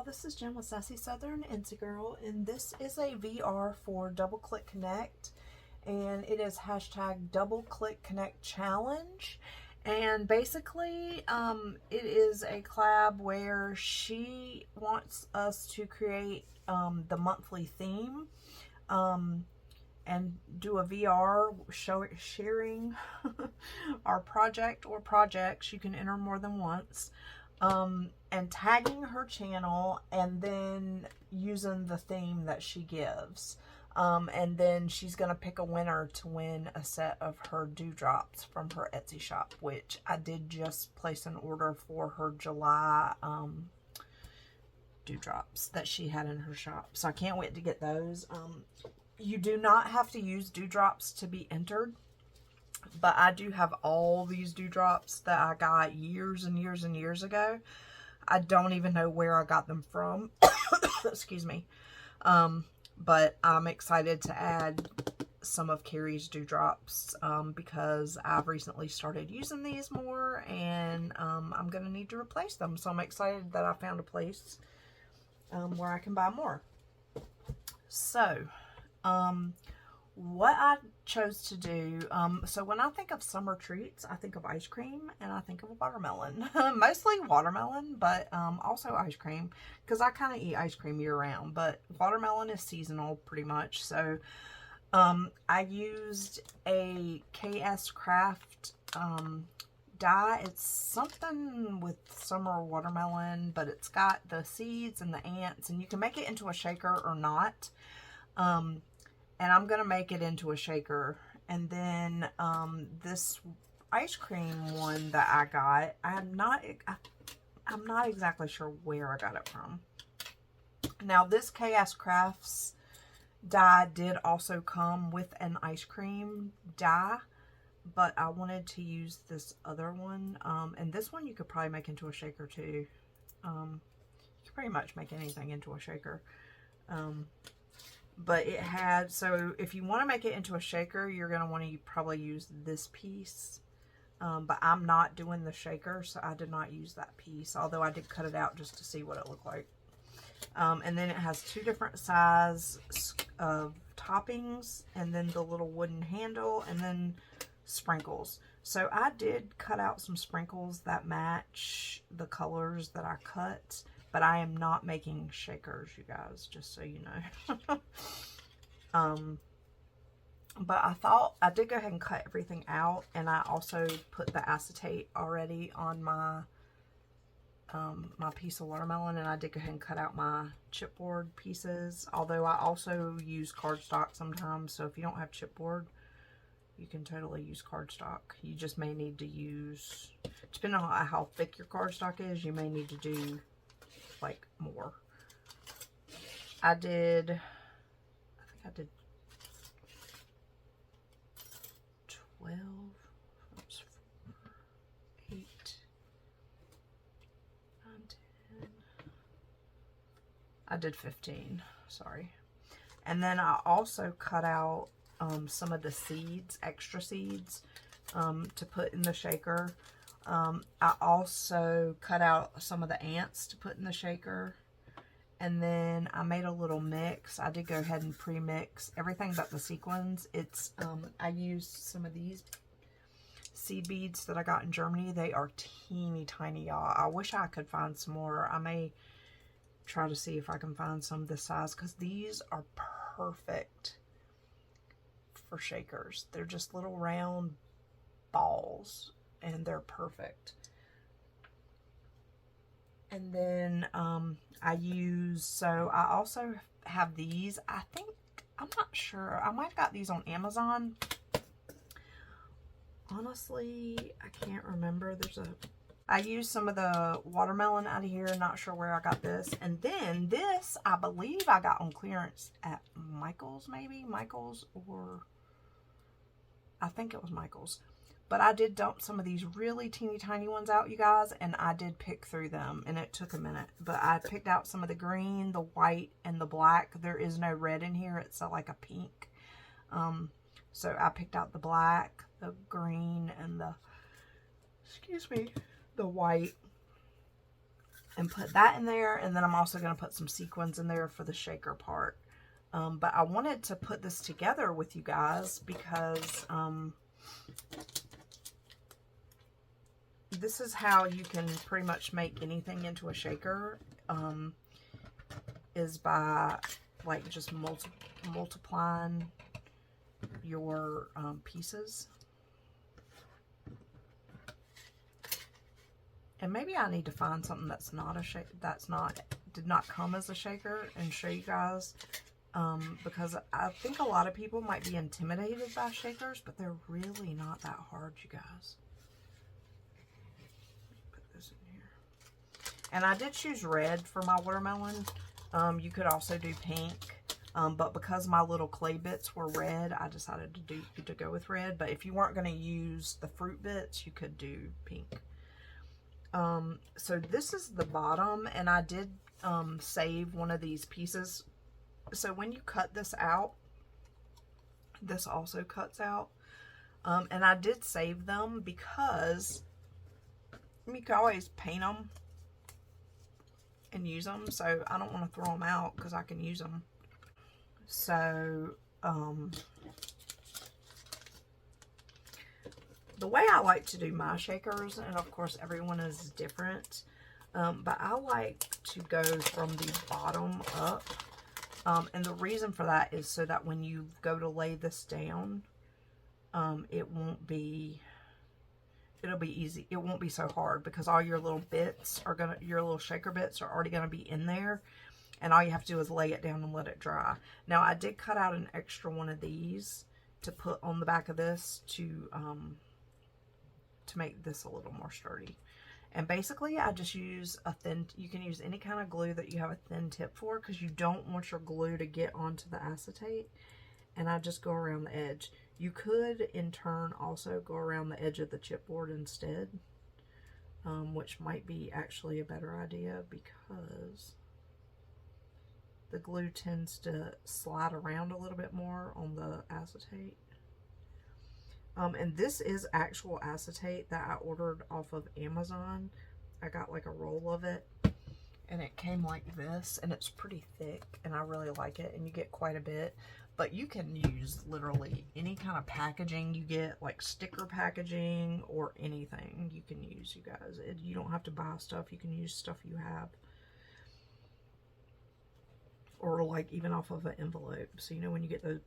y'all, this is Jen with Sassy Southern Insy Girl, and this is a VR for Double Click Connect, and it is hashtag Double Click Connect Challenge. And basically, it is a collab where she wants us to create the monthly theme, and do a VR sharing our project or projects. You can enter more than once. And tagging her channel, and then using the theme that she gives. And then she's going to pick a winner to win a set of her dewdrops from her Etsy shop, which I did just place an order for her July dewdrops that she had in her shop. So I can't wait to get those. You do not have to use dewdrops to be entered. But I do have all these dewdrops that I got years and years and years ago. I don't even know where I got them from. Excuse me. But I'm excited to add some of Carrie's dewdrops because I've recently started using these more, and I'm going to need to replace them. So I'm excited that I found a place where I can buy more. So, what I chose to do, so when I think of summer treats, I think of ice cream and I think of watermelon. Mostly watermelon, but also ice cream, because I kind of eat ice cream year round, but watermelon is seasonal pretty much. So I used a KS Craft die. It's something with summer watermelon, but it's got the seeds and the ants, and you can make it into a shaker or not. And I'm going to make it into a shaker. And then this ice cream one that I got, I'm not exactly sure where I got it from. Now, this KS Crafts die did also come with an ice cream die, but I wanted to use this other one. And this one you could probably make into a shaker too. You could pretty much make anything into a shaker. But it had, so if you want to make it into a shaker, you're going to want to probably use this piece. But I'm not doing the shaker, so I did not use that piece, although I did cut it out just to see what it looked like. And then it has two different sizes of toppings, and then the little wooden handle, and then sprinkles. So I did cut out some sprinkles that match the colors that I cut. But I am not making shakers, you guys, just so you know. But I thought I did go ahead and cut everything out, and I also put the acetate already on my my piece of watermelon, and I did go ahead and cut out my chipboard pieces. Although I also use cardstock sometimes, so if you don't have chipboard, you can totally use cardstock. You just may need to use, depending on how thick your cardstock is, you may need to do like more. I think I did 12, oops, 4, 8, 9, 10. I did 15, sorry. And then I also cut out some of the seeds, extra seeds, to put in the shaker. I also cut out some of the ants to put in the shaker. And then I made a little mix. I did go ahead and pre-mix everything but the sequins. It's, I used some of these seed beads that I got in Germany. They are teeny tiny, y'all. I wish I could find some more. I may try to see if I can find some this size, because these are perfect for shakers. They're just little round balls, and they're perfect. And then I also have these. I'm not sure. I might have got these on Amazon. Honestly, I can't remember. I used some of the watermelon out of here. Not sure where I got this. And then this, I believe I got on clearance at Michael's, maybe? Michael's, or I think it was Michael's. But I did dump some of these really teeny tiny ones out, you guys, and I did pick through them, and it took a minute. But I picked out some of the green, the white, and the black. There is no red in here. It's like a pink. So I picked out the black, the green, and the, excuse me, the white. and put that in there. And then I'm also going to put some sequins in there for the shaker part. But I wanted to put this together with you guys because this is how you can pretty much make anything into a shaker, is by like just multiplying your pieces. And maybe I need to find something that's not a shake, did not come as a shaker, and show you guys, because I think a lot of people might be intimidated by shakers, but they're really not that hard, you guys. Put this in here. And I did choose red for my watermelon. You could also do pink, but because my little clay bits were red, I decided to go with red. But if you weren't going to use the fruit bits, you could do pink. So this is the bottom, and I did save one of these pieces. So when you cut this out, this also cuts out. And I did save them because you can always paint them and use them. So I don't want to throw them out because I can use them. So the way I like to do my shakers, and of course everyone is different, but I like to go from the bottom up. And the reason for that is so that when you go to lay this down, it'll be easy. It won't be so hard because all your little bits are your little shaker bits are already gonna be in there, and all you have to do is lay it down and let it dry. Now I did cut out an extra one of these to put on the back of this to make this a little more sturdy. And basically I just use you can use any kind of glue that you have a thin tip for, because you don't want your glue to get onto the acetate. And I just go around the edge. You could in turn also go around the edge of the chipboard instead, which might be actually a better idea because the glue tends to slide around a little bit more on the acetate. And this is actual acetate that I ordered off of Amazon. I got like a roll of it, and it came like this, and it's pretty thick, and I really like it, and you get quite a bit. But you can use literally any kind of packaging you get, like sticker packaging or anything you can use, you guys. You don't have to buy stuff. You can use stuff you have. Or like even off of an envelope. So, you know, when you get the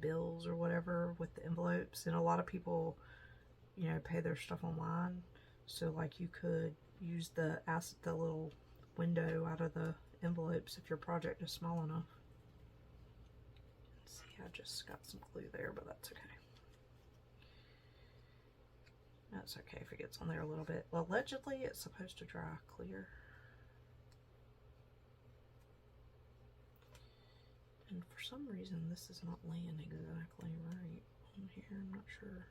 bills or whatever with the envelopes, and a lot of people, you know, pay their stuff online. So like you could use the little window out of the envelopes if your project is small enough. Let's see, I just got some glue there, but that's okay. That's okay if it gets on there a little bit. Well, allegedly it's supposed to dry clear. And for some reason, this is not laying exactly right on here. I'm not sure.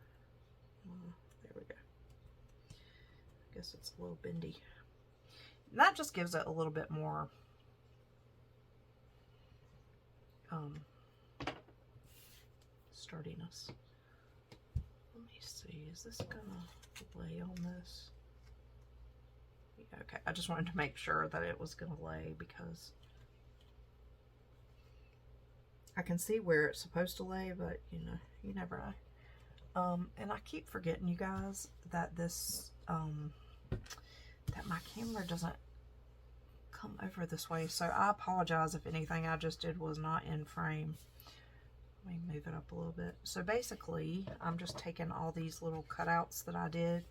There we go. I guess it's a little bendy. And that just gives it a little bit more sturdiness. Let me see. Is this gonna lay on this? Yeah, okay. I just wanted to make sure that it was gonna lay because I can see where it's supposed to lay, but you know, you never know. And I keep forgetting, you guys, that this, that my camera doesn't come over this way. So I apologize if anything I just did was not in frame. Let me move it up a little bit. So basically, I'm just taking all these little cutouts that I did,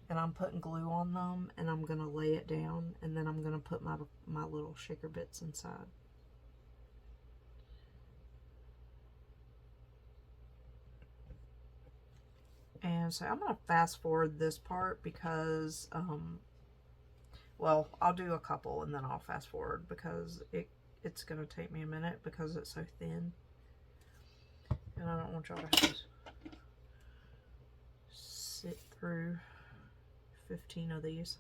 and I'm putting glue on them, and I'm gonna lay it down, and then I'm gonna put my little shaker bits inside. And so I'm going to fast forward this part because, well, I'll do a couple and then I'll fast forward because it's going to take me a minute because it's so thin. And I don't want y'all to have to sit through 15 of these.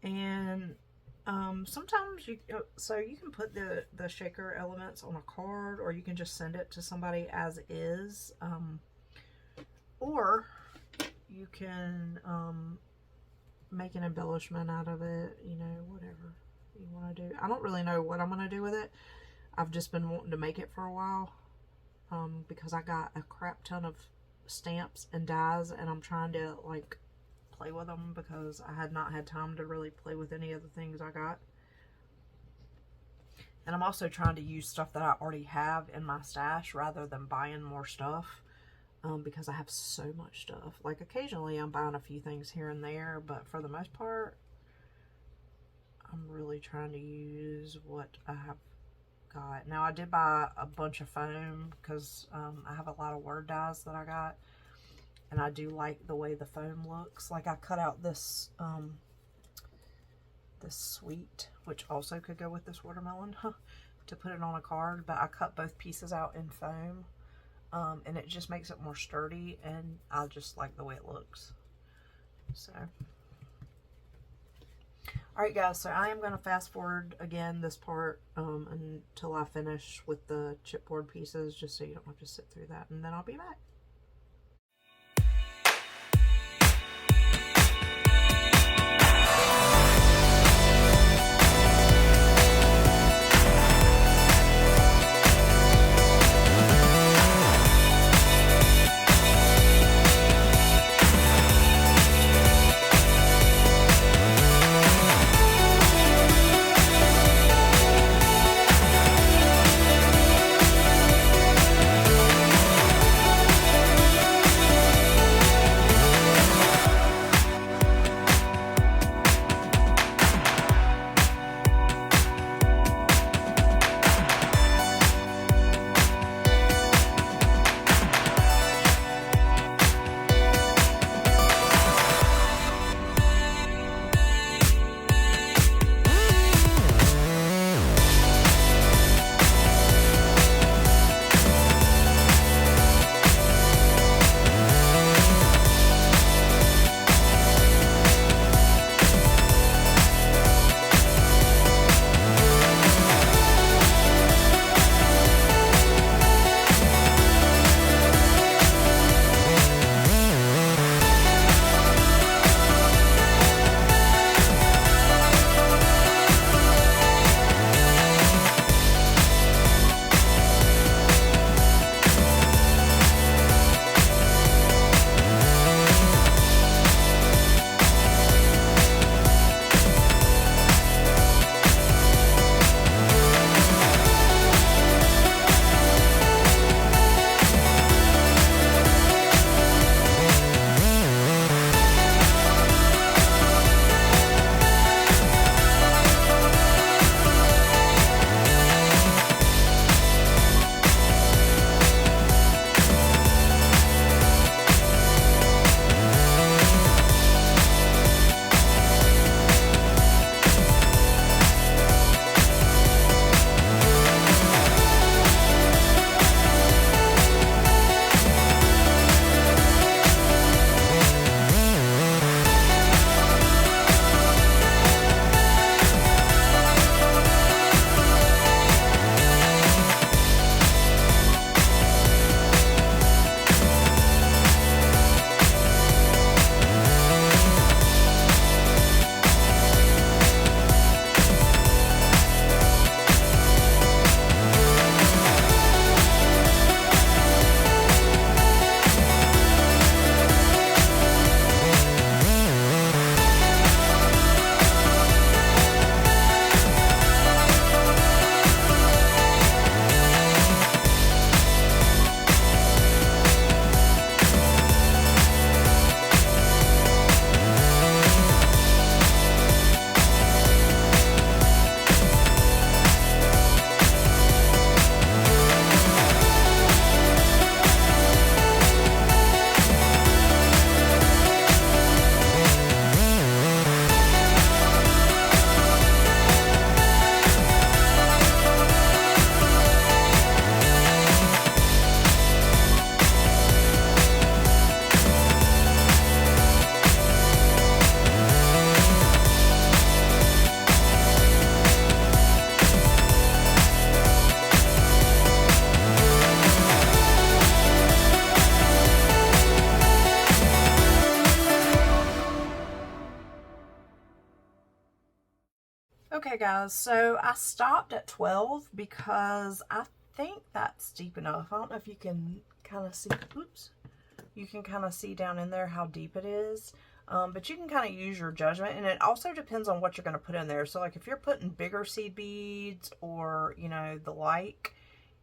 And Sometimes so you can put the shaker elements on a card, or you can just send it to somebody as is. Or you can make an embellishment out of it, you know, whatever you want to do. I don't really know what I'm going to do with it. I've just been wanting to make it for a while because I got a crap ton of stamps and dies, and I'm trying to like play with them because I had not had time to really play with any of the things I got. And I'm also trying to use stuff that I already have in my stash rather than buying more stuff. Because I have so much stuff. Like occasionally I'm buying a few things here and there, but for the most part, I'm really trying to use what I have got. Now I did buy a bunch of foam because I have a lot of word dies that I got, and I do like the way the foam looks. Like I cut out this this sweet, which also could go with this watermelon, to put it on a card, but I cut both pieces out in foam. And it just makes it more sturdy, and I just like the way it looks. So, alright guys, so I am going to fast forward again this part until I finish with the chipboard pieces, just so you don't have to sit through that, and then I'll be back. Okay guys, so I stopped at 12 because I think that's deep enough. I don't know if you can kind of see, oops, you can kind of see down in there how deep it is. But you can kind of use your judgment, and it also depends on what you're going to put in there. So like if you're putting bigger seed beads or, you know, the like,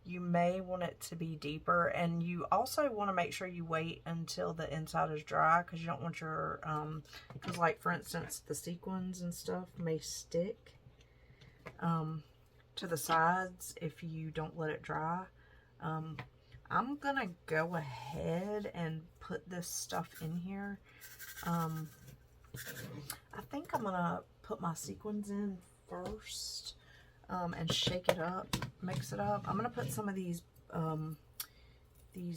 you may want it to be deeper. And you also want to make sure you wait until the inside is dry, because you don't want your, because like for instance, the sequins and stuff may stick to the sides if you don't let it dry. I'm going to go ahead and put this stuff in here. I think I'm going to put my sequins in first. And shake it up, mix it up. I'm going to put some of these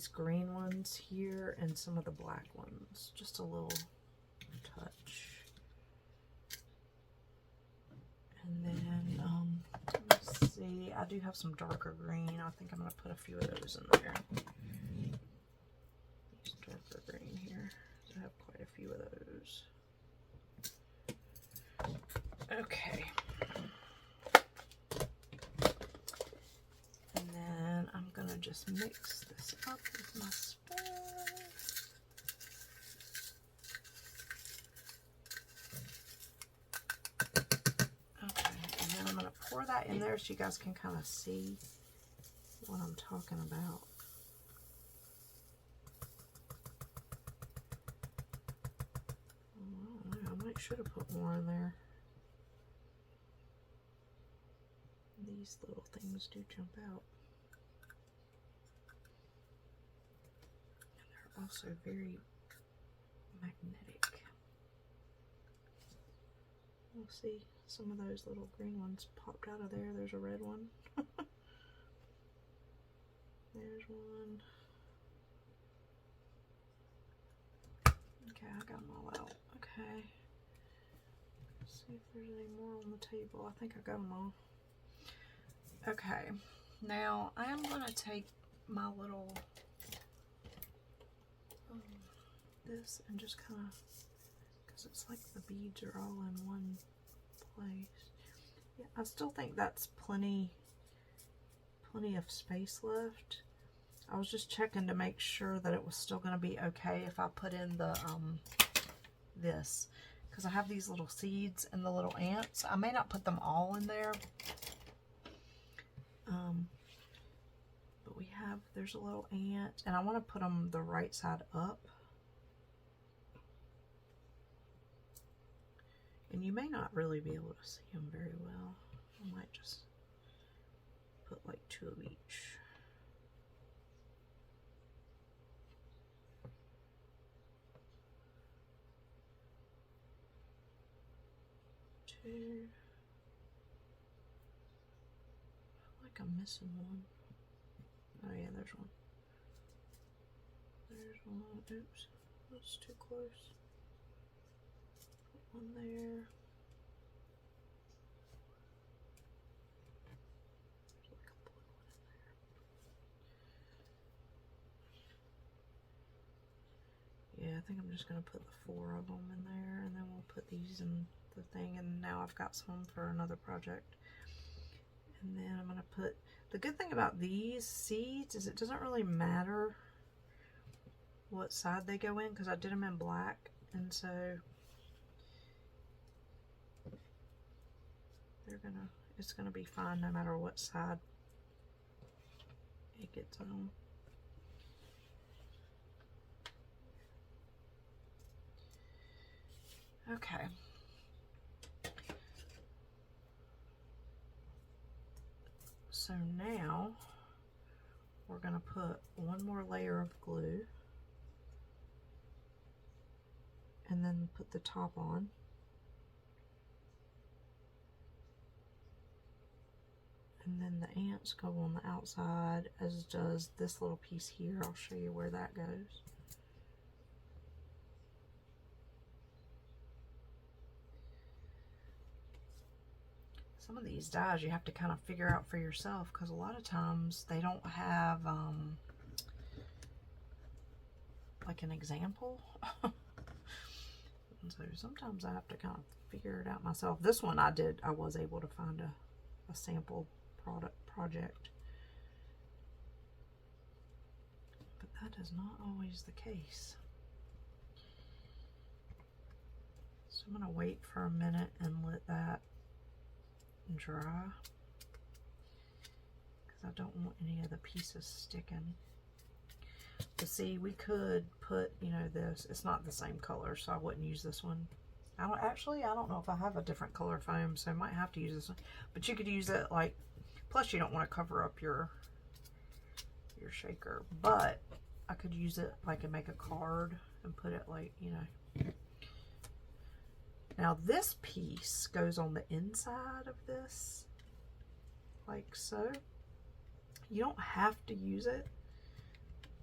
green ones here and some of the black ones. Just a little touch. And then, let's see, I do have some darker green. I think I'm going to put a few of those in there. These darker green here. I have quite a few of those. Okay. And then I'm gonna just mix this up with my spoon. Okay, and then I'm gonna pour that in there so you guys can kind of see what I'm talking about. I don't know, I might should have put more in there. These little things do jump out. And they're also very magnetic. We'll see, some of those little green ones popped out of there. There's a red one. There's one. Okay, I got them all out. Okay. Let's see if there's any more on the table. I think I got them all. Okay, now I am going to take my little, this and just kind of, because it's like the beads are all in one place. Yeah, I still think that's plenty of space left. I was just checking to make sure that it was still going to be okay if I put in the, this, because I have these little seeds and the little ants. I may not put them all in there. But we have, there's a little ant, and I want to put them the right side up. And you may not really be able to see them very well. I might just put like 2 of each. Two. I'm missing one. Oh yeah, there's one. There's one. Oops, that's too close. Put one there. There's like a blue one in there. Yeah, I think I'm just gonna put the 4 of them in there, and then we'll put these in the thing. And now I've got some for another project. And then I'm going to put, the good thing about these seeds is it doesn't really matter what side they go in, because I did them in black, and so it's gonna be fine no matter what side it gets on. Okay. So now we're going to put one more layer of glue and then put the top on. And then the ants go on the outside, as does this little piece here. I'll show you where that goes. Some of these dies you have to kind of figure out for yourself, because a lot of times they don't have like an example. so sometimes I have to kind of figure it out myself. This one I was able to find a sample project. But that is not always the case. So I'm going to wait for a minute and let that dry, because I don't want any of the pieces sticking. But see, we could put, you know, this, it's not the same color, so I wouldn't use this one. I don't know if I have a different color foam, so I might have to use this one. But you could use it like, plus you don't want to cover up your shaker. But I could use it like and make a card and put it like, you know. Now this piece goes on the inside of this, like so. You don't have to use it,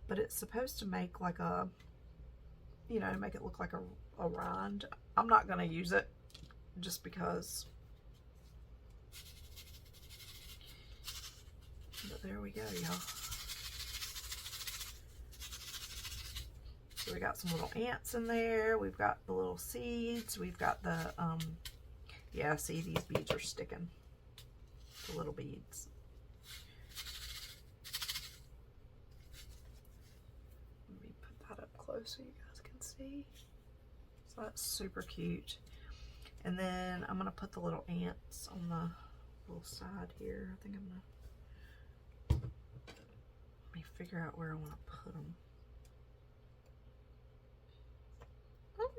but it's supposed to make like a, you know, make it look like a rind. I'm not going to use it just because. But there we go, y'all. So we got some little ants in there. We've got the little seeds. We've got the, yeah, see, these beads are sticking. The little beads. Let me put that up close so you guys can see. So that's super cute. And then I'm gonna put the little ants on the little side here. I think I'm gonna, let me figure out where I want to put them. Oh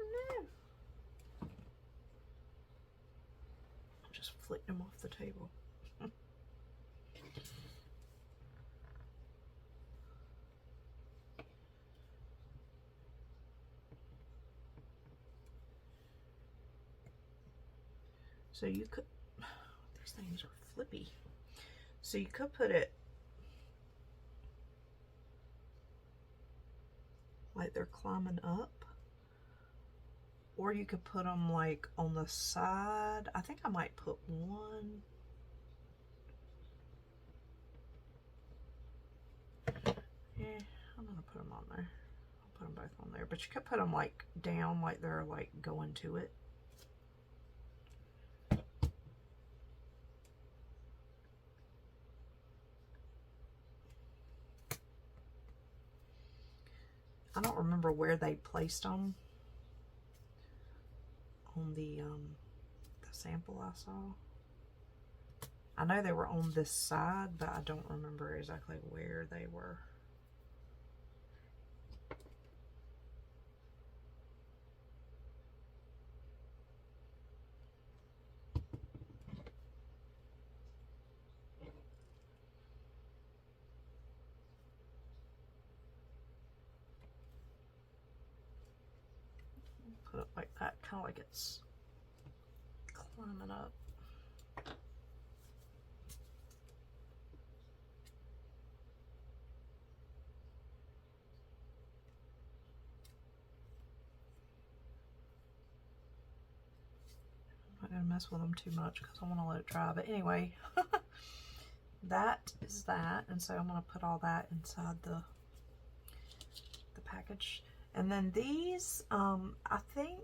no! I just flicked them off the table. So you could, these things are flippy. So you could put it like they're climbing up, or you could put them like on the side. I think I might put one. Yeah, I'm gonna put them on there. I'll put them both on there, but you could put them like down, like they're like going to it. I don't remember where they placed them on the sample I saw. I know they were on this side, but I don't remember exactly where they were. Put it like that, kind of like it's climbing up. I'm not going to mess with them too much because I want to let it dry. But anyway, that is that. And so I'm going to put all that inside the package. And then these, I think,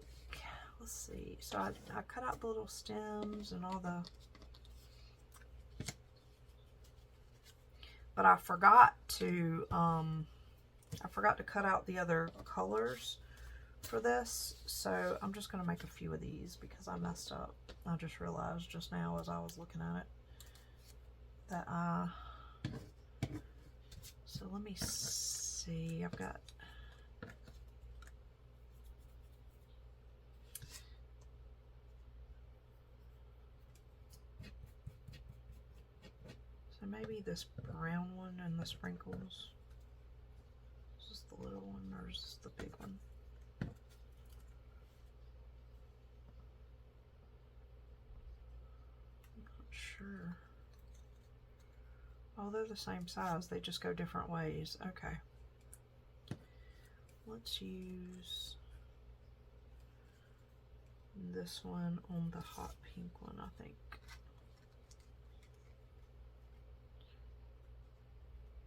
let's see. So I cut out the little stems and all the, but I forgot to cut out the other colors for this. So I'm just going to make a few of these because I messed up. I just realized just now as I was looking at it that so let me see. I've got, so maybe this brown one and the sprinkles. Is this the little one or is this the big one? Sure. Oh, they're the same size. They just go different ways. Okay. Let's use this one on the hot pink one, I think.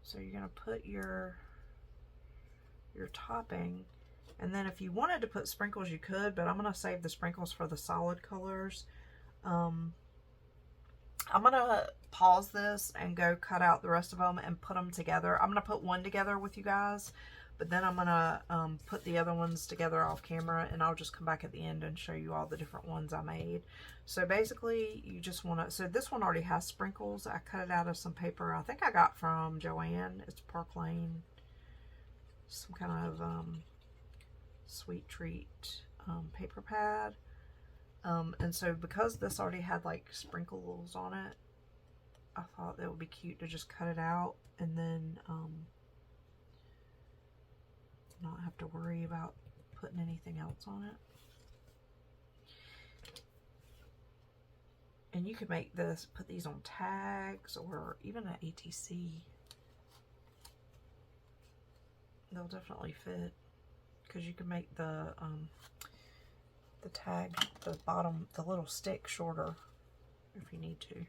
So you're going to put your topping, And then if you wanted to put sprinkles, you could, but I'm going to save the sprinkles for the solid colors. I'm going to pause this and go cut out the rest of them and put them together. I'm going to put one together with you guys, but then I'm going to put the other ones together off camera, and I'll just come back at the end and show you all the different ones I made. So basically, you just want to, so this one already has sprinkles. I cut it out of some paper I think I got from Joann. It's Park Lane. Some kind of sweet treat paper pad. And so because this already had like sprinkles on it, I thought it would be cute to just cut it out and then not have to worry about putting anything else on it. And you could make this, put these on tags or even an ATC. They'll definitely fit, because you can make the tag, the bottom, the little stick shorter if you need to.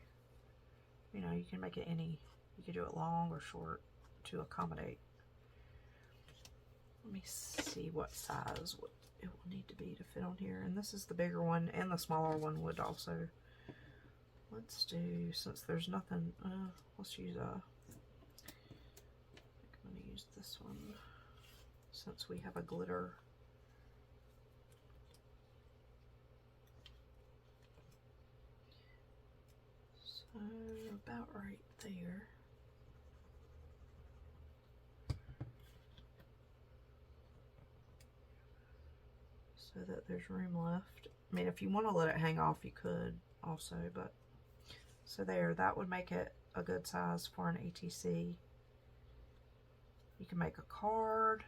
You know, you can make it any, you can do it long or short to accommodate. Let me see what size it will need to be to fit on here. And this is the bigger one, and the smaller one would also. Let's do, since there's nothing, let's use a, I'm going to use this one since we have a glitter. So about right there. So that there's room left. I mean, if you want to let it hang off, you could also, but so there, that would make it a good size for an ATC. You can make a card,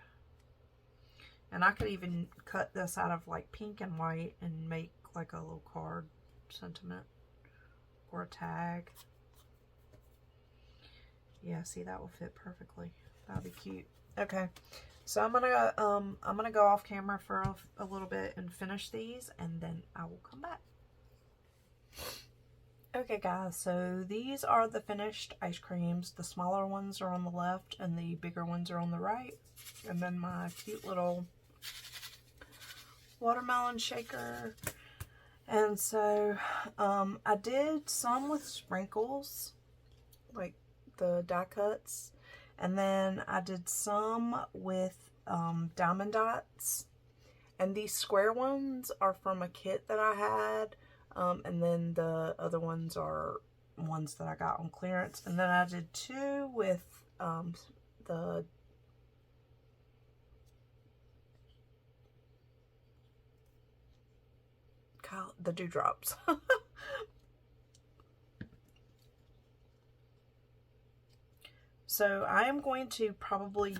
and I could even cut this out of like pink and white and make like a little card sentiment or a tag. Yeah, see, that will fit perfectly. That'll be cute. Okay, so I'm gonna go off camera for a little bit and finish these, and then I will come back. Okay guys, so these are the finished ice creams. The smaller ones are on the left and the bigger ones are on the right. And then my cute little watermelon shaker. And so I did some with sprinkles, like the die cuts. And then I did some with diamond dots. And these square ones are from a kit that I had. And then the other ones are ones that I got on clearance. And then I did two with the dewdrops. So I am going to probably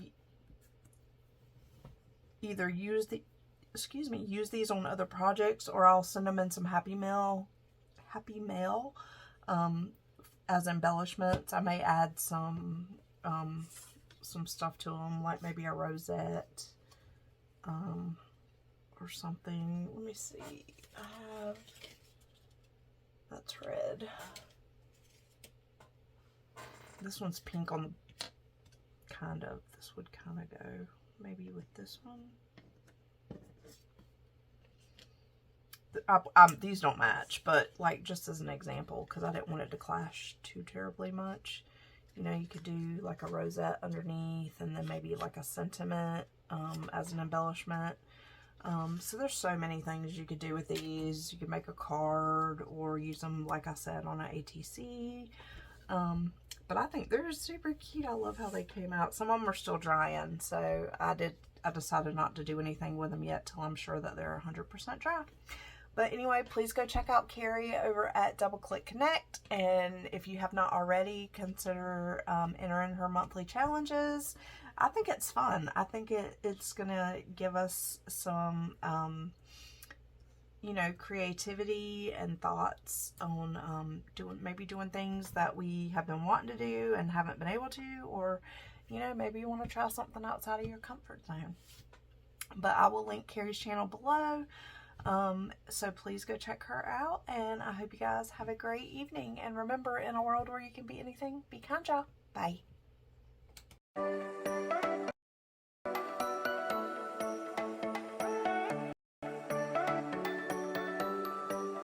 either use these on other projects, or I'll send them in some happy mail as embellishments. I may add some stuff to them, like maybe a rosette or something. Let me see. I have, that's red. This one's pink on the, kind of, this would kind of go maybe with this one. These don't match, but like just as an example, because I didn't want it to clash too terribly much. You know, you could do like a rosette underneath, and then maybe like a sentiment as an embellishment. So there's so many things you could do with these. You could make a card or use them, like I said, on an ATC. But I think they're super cute. I love how they came out. Some of them are still drying, so I decided not to do anything with them yet till I'm sure that they're 100% dry. But anyway, please go check out Carrie over at Double Click Connect. And if you have not already, consider entering her monthly challenges. I think it's fun. I think it's going to give us some, you know, creativity and thoughts on maybe doing things that we have been wanting to do and haven't been able to. Or, you know, maybe you want to try something outside of your comfort zone. But I will link Carrie's channel below. So please go check her out, and I hope you guys have a great evening. And remember, in a world where you can be anything, be kind, y'all. Bye.